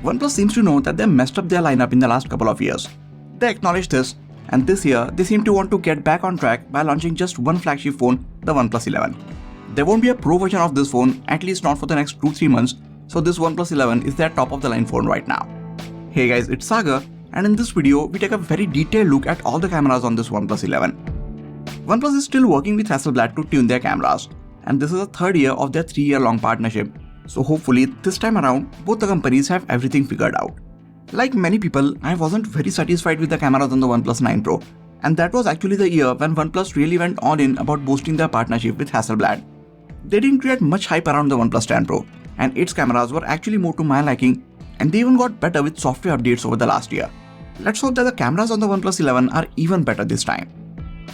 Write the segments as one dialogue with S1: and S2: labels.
S1: OnePlus seems to know that they messed up their lineup in the last couple of years. They acknowledge this, and this year they seem to want to get back on track by launching just one flagship phone, the OnePlus 11. There won't be a pro version of this phone, at least not for the next 2-3 months, so this OnePlus 11 is their top of the line phone right now. Hey guys, it's Sagar, and in this video we take a very detailed look at all the cameras on this OnePlus 11. OnePlus is still working with Hasselblad to tune their cameras, and this is the third year of their 3-year-long partnership, so hopefully this time around both the companies have everything figured out. Like many people, I wasn't very satisfied with the cameras on the OnePlus 9 Pro, and that was actually the year when OnePlus really went all in about boosting their partnership with Hasselblad. They didn't create much hype around the OnePlus 10 Pro, and its cameras were actually more to my liking, and they even got better with software updates over the last year. Let's hope that the cameras on the OnePlus 11 are even better this time.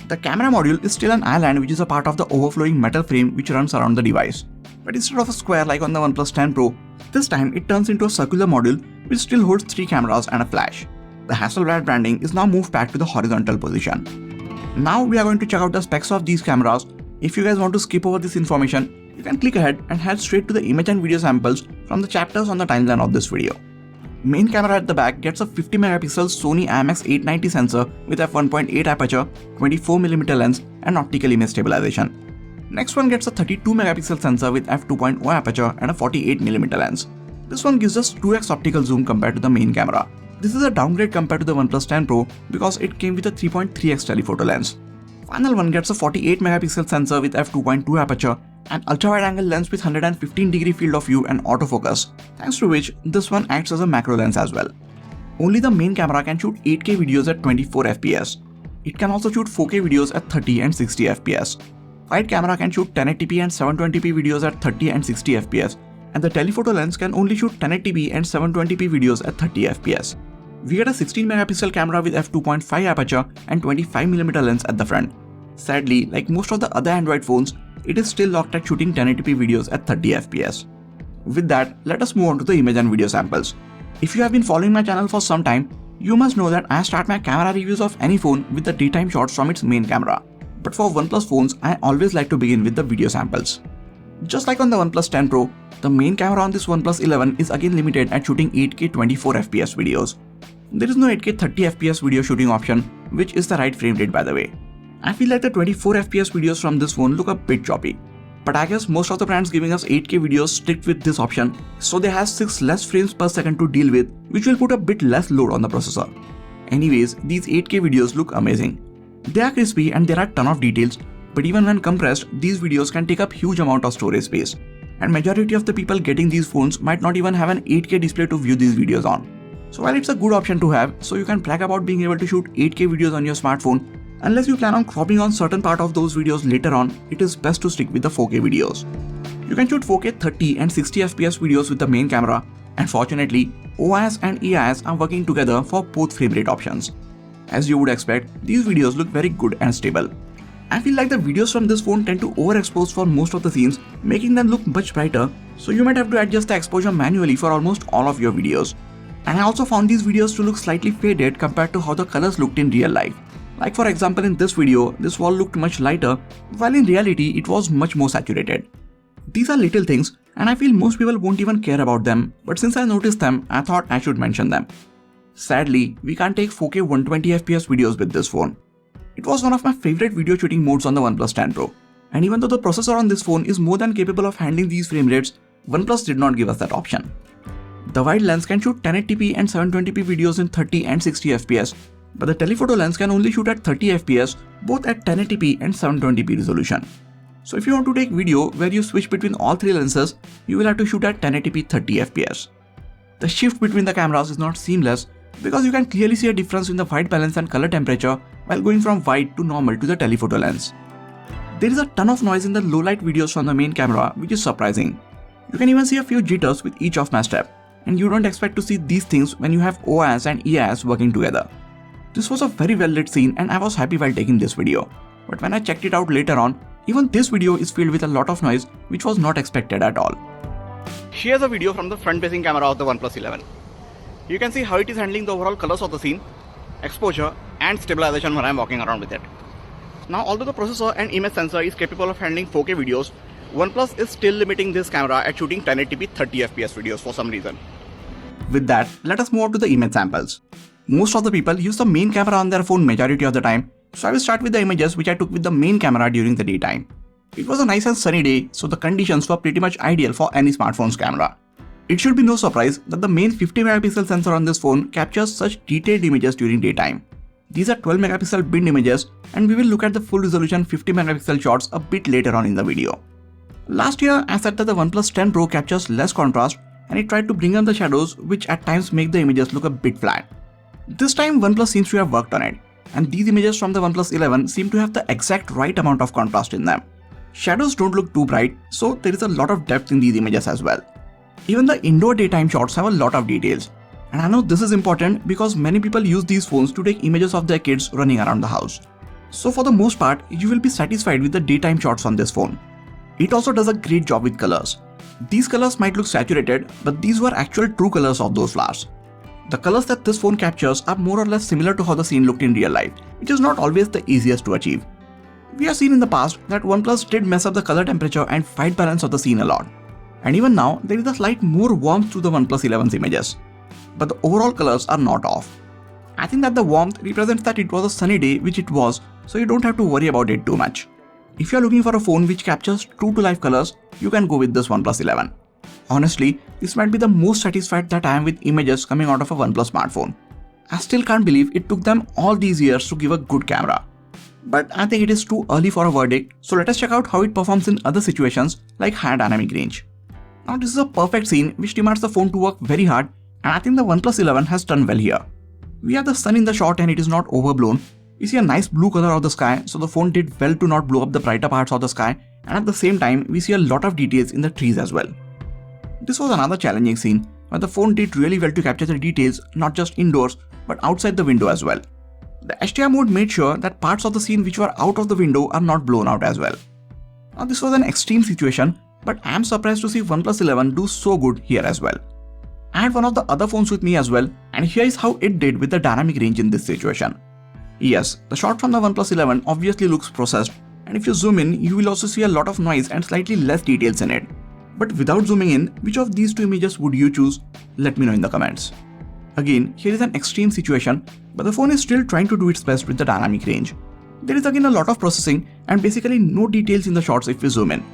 S1: The camera module is still an island which is a part of the overflowing metal frame which runs around the device. But instead of a square like on the OnePlus 10 Pro, this time it turns into a circular module which still holds 3 cameras and a flash. The Hasselblad branding is now moved back to the horizontal position. Now we are going to check out the specs of these cameras. If you guys want to skip over this information, you can click ahead and head straight to the image and video samples from the chapters on the timeline of this video. Main camera at the back gets a 50MP Sony IMX890 sensor with f1.8 aperture, 24mm lens and optical image stabilization. Next one gets a 32MP sensor with f2.0 aperture and a 48mm lens. This one gives us 2x optical zoom compared to the main camera. This is a downgrade compared to the OnePlus 10 Pro because it came with a 3.3x telephoto lens. Final one gets a 48MP sensor with f2.2 aperture, an ultra-wide angle lens with 115° field of view and autofocus, thanks to which this one acts as a macro lens as well. Only the main camera can shoot 8K videos at 24fps. It can also shoot 4K videos at 30 and 60fps. Wide camera can shoot 1080p and 720p videos at 30 and 60fps, and the telephoto lens can only shoot 1080p and 720p videos at 30fps. We get a 16MP camera with f2.5 aperture and 25mm lens at the front. Sadly, like most of the other Android phones, it is still locked at shooting 1080p videos at 30fps. With that, let us move on to the image and video samples. If you have been following my channel for some time, you must know that I start my camera reviews of any phone with the daytime shots from its main camera. But for OnePlus phones, I always like to begin with the video samples. Just like on the OnePlus 10 Pro, the main camera on this OnePlus 11 is again limited at shooting 8K 24fps videos. There is no 8K 30fps video shooting option, which is the right frame rate by the way. I feel like the 24fps videos from this phone look a bit choppy. But I guess most of the brands giving us 8K videos stick with this option, so they have 6 less frames per second to deal with, which will put a bit less load on the processor. Anyways, these 8K videos look amazing. They are crispy and there are a ton of details, but even when compressed, these videos can take up huge amount of storage space. And majority of the people getting these phones might not even have an 8K display to view these videos on. So while it's a good option to have, so you can brag about being able to shoot 8K videos on your smartphone, unless you plan on cropping on certain part of those videos later on, it is best to stick with the 4K videos. You can shoot 4K 30 and 60fps videos with the main camera, and fortunately, OIS and EIS are working together for both frame rate options. As you would expect, these videos look very good and stable. I feel like the videos from this phone tend to overexpose for most of the scenes, making them look much brighter, so you might have to adjust the exposure manually for almost all of your videos. And I also found these videos to look slightly faded compared to how the colors looked in real life. Like for example in this video, this wall looked much lighter, while in reality it was much more saturated. These are little things, and I feel most people won't even care about them, but since I noticed them, I thought I should mention them. Sadly, we can't take 4K 120fps videos with this phone. It was one of my favorite video shooting modes on the OnePlus 10 Pro, and even though the processor on this phone is more than capable of handling these frame rates, OnePlus did not give us that option. The wide lens can shoot 1080p and 720p videos in 30 and 60fps, but the telephoto lens can only shoot at 30fps, both at 1080p and 720p resolution. So if you want to take video where you switch between all 3 lenses, you will have to shoot at 1080p 30fps. The shift between the cameras is not seamless because you can clearly see a difference in the white balance and color temperature while going from wide to normal to the telephoto lens. There is a ton of noise in the low light videos from the main camera, which is surprising. You can even see a few jitters with each of my step, and you don't expect to see these things when you have OIS and EIS working together. This was a very well lit scene and I was happy while taking this video, but when I checked it out later on, even this video is filled with a lot of noise which was not expected at all. Here's a video from the front facing camera of the OnePlus 11. You can see how it is handling the overall colors of the scene, exposure and stabilization when I'm walking around with it. Now although the processor and image sensor is capable of handling 4K videos, OnePlus is still limiting this camera at shooting 1080p 30fps videos for some reason. With that, let us move on to the image samples. Most of the people use the main camera on their phone majority of the time, so I will start with the images which I took with the main camera during the daytime. It was a nice and sunny day, so the conditions were pretty much ideal for any smartphone's camera. It should be no surprise that the main 50 megapixel sensor on this phone captures such detailed images during daytime. These are 12 megapixel binned images, and we will look at the full resolution 50 megapixel shots a bit later on in the video. Last year, I said that the OnePlus 10 Pro captures less contrast and it tried to bring up the shadows which at times make the images look a bit flat. This time OnePlus seems to have worked on it, and these images from the OnePlus 11 seem to have the exact right amount of contrast in them. Shadows don't look too bright, so there is a lot of depth in these images as well. Even the indoor daytime shots have a lot of details, and I know this is important because many people use these phones to take images of their kids running around the house. So for the most part, you will be satisfied with the daytime shots on this phone. It also does a great job with colors. These colors might look saturated, but these were actual true colors of those flowers. The colors that this phone captures are more or less similar to how the scene looked in real life, which is not always the easiest to achieve. We have seen in the past that OnePlus did mess up the color temperature and white balance of the scene a lot. And even now, there is a slight more warmth to the OnePlus 11's images. But the overall colors are not off. I think that the warmth represents that it was a sunny day, which it was, so you don't have to worry about it too much. If you are looking for a phone which captures true to life colors, you can go with this OnePlus 11. Honestly, this might be the most satisfied that I am with images coming out of a OnePlus smartphone. I still can't believe it took them all these years to give a good camera. But I think it is too early for a verdict, so let us check out how it performs in other situations like high dynamic range. Now this is a perfect scene which demands the phone to work very hard, and I think the OnePlus 11 has done well here. We have the sun in the shot and it is not overblown. We see a nice blue color of the sky, so the phone did well to not blow up the brighter parts of the sky, and at the same time we see a lot of details in the trees as well. This was another challenging scene where the phone did really well to capture the details not just indoors but outside the window as well. The HDR mode made sure that parts of the scene which were out of the window are not blown out as well. Now this was an extreme situation, but I am surprised to see OnePlus 11 do so good here as well. I had one of the other phones with me as well, and here is how it did with the dynamic range in this situation. Yes, the shot from the OnePlus 11 obviously looks processed, and if you zoom in, you will also see a lot of noise and slightly less details in it. But without zooming in, which of these two images would you choose? Let me know in the comments. Again, here is an extreme situation, but the phone is still trying to do its best with the dynamic range. There is again a lot of processing and basically no details in the shots if we zoom in.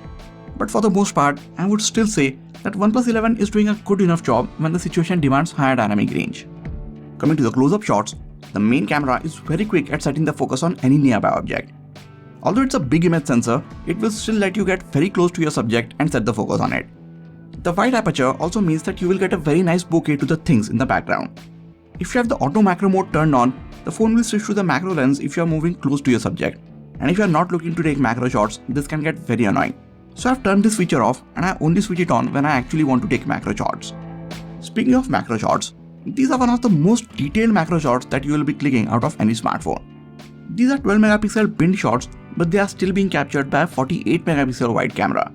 S1: But for the most part, I would still say that OnePlus 11 is doing a good enough job when the situation demands higher dynamic range. Coming to the close-up shots, the main camera is very quick at setting the focus on any nearby object. Although it's a big image sensor, it will still let you get very close to your subject and set the focus on it. The wide aperture also means that you will get a very nice bokeh to the things in the background. If you have the auto macro mode turned on, the phone will switch to the macro lens if you are moving close to your subject. And if you are not looking to take macro shots, this can get very annoying. So I've turned this feature off and I only switch it on when I actually want to take macro shots. Speaking of macro shots, these are one of the most detailed macro shots that you will be clicking out of any smartphone. These are 12 megapixel binned shots, but they are still being captured by a 48 megapixel wide camera.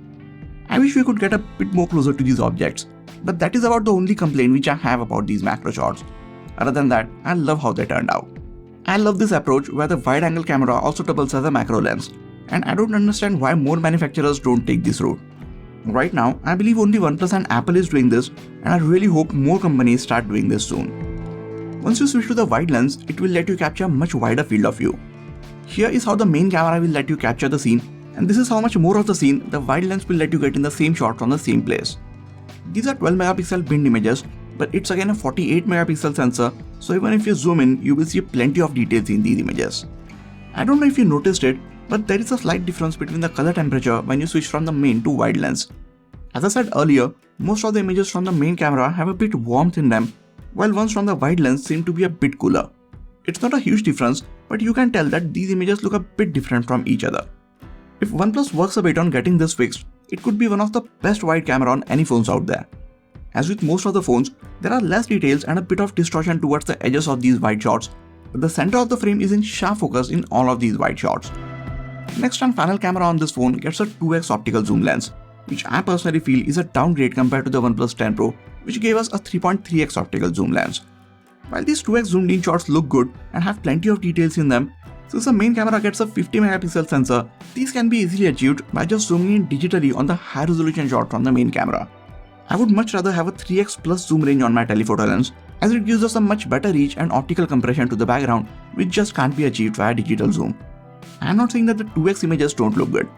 S1: I wish we could get a bit more closer to these objects, but that is about the only complaint which I have about these macro shots. Other than that, I love how they turned out. I love this approach where the wide angle camera also doubles as a macro lens, and I don't understand why more manufacturers don't take this route. Right now, I believe only OnePlus and Apple is doing this, and I really hope more companies start doing this soon. Once you switch to the wide lens, it will let you capture a much wider field of view. Here is how the main camera will let you capture the scene, and this is how much more of the scene the wide lens will let you get in the same shot from the same place. These are 12 megapixel binned images, but it's again a 48 megapixel sensor, so even if you zoom in, you will see plenty of details in these images. I don't know if you noticed it, but there is a slight difference between the color temperature when you switch from the main to wide lens. As I said earlier, most of the images from the main camera have a bit warmth in them, while ones from the wide lens seem to be a bit cooler. It's not a huge difference, but you can tell that these images look a bit different from each other. If OnePlus works a bit on getting this fixed, it could be one of the best wide camera on any phones out there. As with most of the phones, there are less details and a bit of distortion towards the edges of these wide shots, but the center of the frame is in sharp focus in all of these wide shots. Next and final camera on this phone gets a 2x optical zoom lens, which I personally feel is a downgrade compared to the OnePlus 10 Pro, which gave us a 3.3x optical zoom lens. While these 2x zoomed in shots look good and have plenty of details in them, since the main camera gets a 50 megapixel sensor, these can be easily achieved by just zooming in digitally on the high resolution shot from the main camera. I would much rather have a 3x plus zoom range on my telephoto lens, as it gives us a much better reach and optical compression to the background, which just can't be achieved via digital zoom. I am not saying that the 2x images don't look good.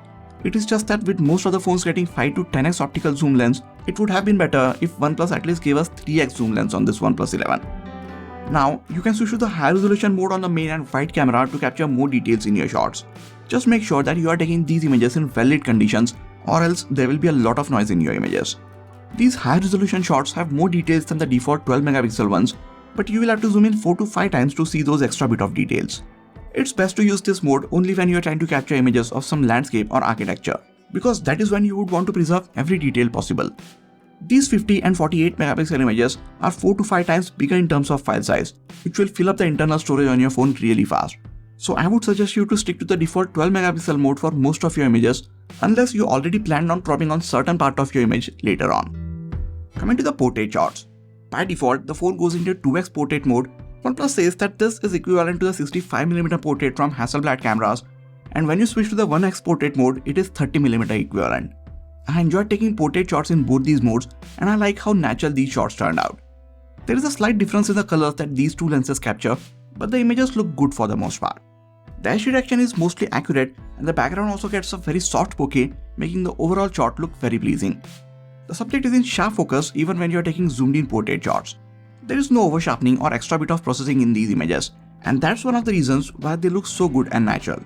S1: It is just that with most other phones getting 5 to 10x optical zoom lens, it would have been better if OnePlus at least gave us 3x zoom lens on this OnePlus 11. Now, you can switch to the high resolution mode on the main and wide camera to capture more details in your shots. Just make sure that you are taking these images in well-lit conditions, or else there will be a lot of noise in your images. These high resolution shots have more details than the default 12 megapixel ones, but you will have to zoom in 4 to 5 times to see those extra bit of details. It's best to use this mode only when you are trying to capture images of some landscape or architecture, because that is when you would want to preserve every detail possible. These 50 and 48 megapixel images are 4 to 5 times bigger in terms of file size, which will fill up the internal storage on your phone really fast. So I would suggest you to stick to the default 12 megapixel mode for most of your images, unless you already planned on cropping on certain part of your image later on. Coming to the portrait shots. By default, the phone goes into 2x portrait mode. OnePlus says that this is equivalent to the 65mm portrait from Hasselblad cameras, and when you switch to the 1x portrait mode, it is 30mm equivalent. I enjoyed taking portrait shots in both these modes, and I like how natural these shots turned out. There is a slight difference in the colors that these two lenses capture, but the images look good for the most part. The edge detection is mostly accurate, and the background also gets a very soft bokeh, making the overall shot look very pleasing. The subject is in sharp focus even when you are taking zoomed in portrait shots. There is no over sharpening or extra bit of processing in these images, and that's one of the reasons why they look so good and natural.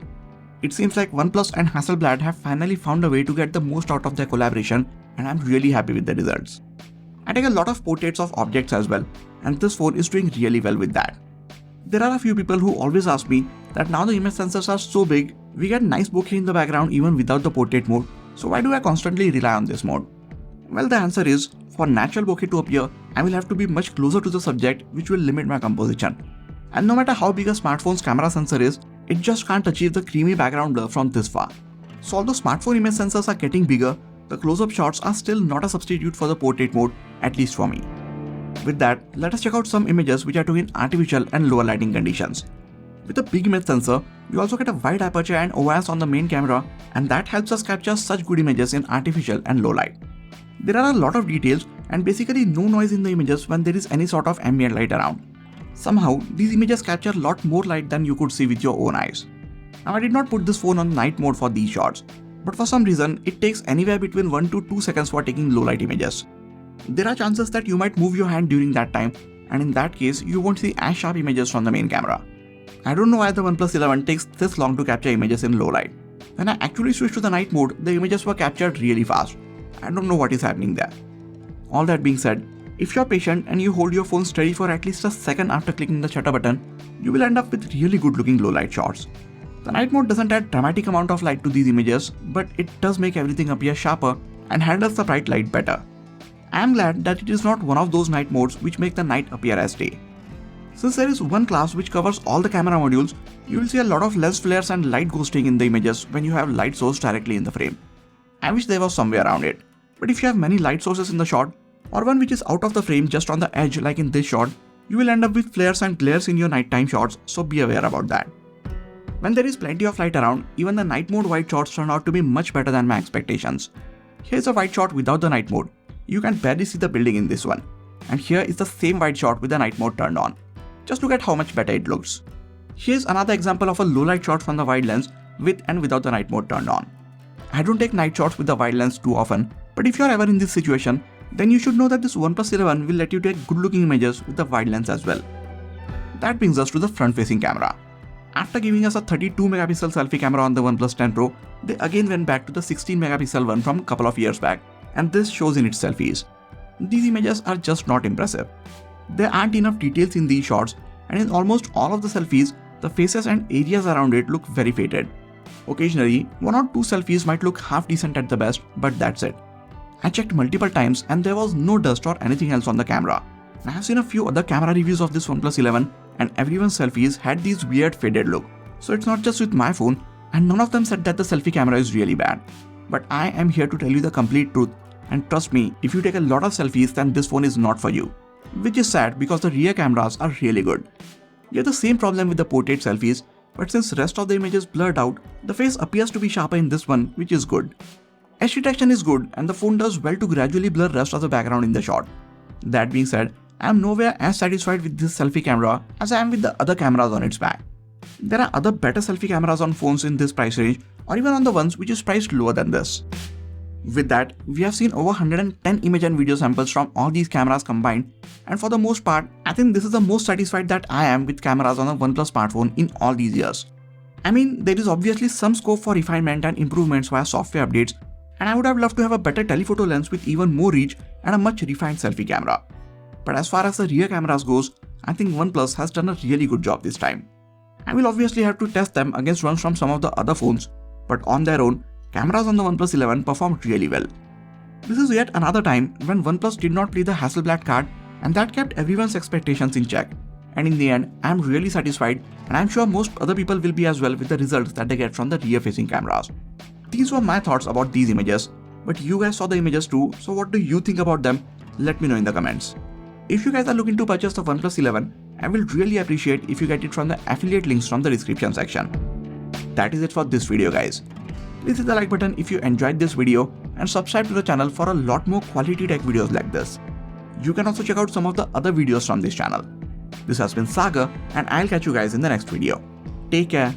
S1: It seems like OnePlus and Hasselblad have finally found a way to get the most out of their collaboration, and I'm really happy with the results. I take a lot of portraits of objects as well, and this phone is doing really well with that. There are a few people who always ask me that now the image sensors are so big, we get nice bokeh in the background even without the portrait mode, so why do I constantly rely on this mode? Well, the answer is, for natural bokeh to appear, I will have to be much closer to the subject, which will limit my composition. And no matter how big a smartphone's camera sensor is, it just can't achieve the creamy background blur from this far. So although smartphone image sensors are getting bigger, the close-up shots are still not a substitute for the portrait mode, at least for me. With that, let us check out some images which are taken in artificial and lower lighting conditions. With a big image sensor, we also get a wide aperture and OIS on the main camera, and that helps us capture such good images in artificial and low light. There are a lot of details and basically no noise in the images when there is any sort of ambient light around. Somehow, these images capture a lot more light than you could see with your own eyes. Now, I did not put this phone on night mode for these shots, but for some reason, it takes anywhere between 1 to 2 seconds for taking low light images. There are chances that you might move your hand during that time, and in that case, you won't see as sharp images from the main camera. I don't know why the OnePlus 11 takes this long to capture images in low light. When I actually switched to the night mode, the images were captured really fast. I don't know what is happening there. All that being said, if you're patient and you hold your phone steady for at least a second after clicking the shutter button, you will end up with really good looking low light shots. The night mode doesn't add dramatic amount of light to these images, but it does make everything appear sharper and handles the bright light better. I am glad that it is not one of those night modes which make the night appear as day. Since there is one class which covers all the camera modules, you will see a lot of lens flares and light ghosting in the images when you have light source directly in the frame. I wish there was some way around it, but if you have many light sources in the shot, or one which is out of the frame just on the edge like in this shot, you will end up with flares and glares in your nighttime shots, so be aware about that. When there is plenty of light around, even the night mode wide shots turn out to be much better than my expectations. Here's a wide shot without the night mode. You can barely see the building in this one. And here is the same wide shot with the night mode turned on. Just look at how much better it looks. Here's another example of a low light shot from the wide lens with and without the night mode turned on. I don't take night shots with the wide lens too often, but if you're ever in this situation, then you should know that this OnePlus 11 will let you take good looking images with the wide lens as well. That brings us to the front facing camera. After giving us a 32 megapixel selfie camera on the OnePlus 10 Pro, they again went back to the 16 megapixel one from a couple of years back, and this shows in its selfies. These images are just not impressive. There aren't enough details in these shots, and in almost all of the selfies, the faces and areas around it look very faded. Occasionally, 1 or 2 selfies might look half decent at the best, but that's it. I checked multiple times and there was no dust or anything else on the camera. I have seen a few other camera reviews of this OnePlus 11 and everyone's selfies had these weird faded look. So it's not just with my phone, and none of them said that the selfie camera is really bad. But I am here to tell you the complete truth, and trust me, if you take a lot of selfies then this phone is not for you. Which is sad because the rear cameras are really good. You have the same problem with the portrait selfies, but since rest of the image is blurred out, the face appears to be sharper in this one, which is good. HD detection is good and the phone does well to gradually blur rest of the background in the shot. That being said, I am nowhere as satisfied with this selfie camera as I am with the other cameras on its back. There are other better selfie cameras on phones in this price range or even on the ones which is priced lower than this. With that, we have seen over 110 image and video samples from all these cameras combined, and for the most part, I think this is the most satisfied that I am with cameras on a OnePlus smartphone in all these years. I mean, there is obviously some scope for refinement and improvements via software updates, and I would have loved to have a better telephoto lens with even more reach and a much refined selfie camera. But as far as the rear cameras goes, I think OnePlus has done a really good job this time. I will obviously have to test them against ones from some of the other phones, but on their own, cameras on the OnePlus 11 performed really well. This is yet another time when OnePlus did not play the Hasselblad card, and that kept everyone's expectations in check. And in the end, I am really satisfied, and I am sure most other people will be as well with the results that they get from the rear-facing cameras. These were my thoughts about these images, but you guys saw the images too, so what do you think about them? Let me know in the comments. If you guys are looking to purchase the OnePlus 11, I will really appreciate if you get it from the affiliate links from the description section. That is it for this video, guys. Please hit the like button if you enjoyed this video and subscribe to the channel for a lot more quality tech videos like this. You can also check out some of the other videos from this channel. This has been Sagar, and I'll catch you guys in the next video. Take care.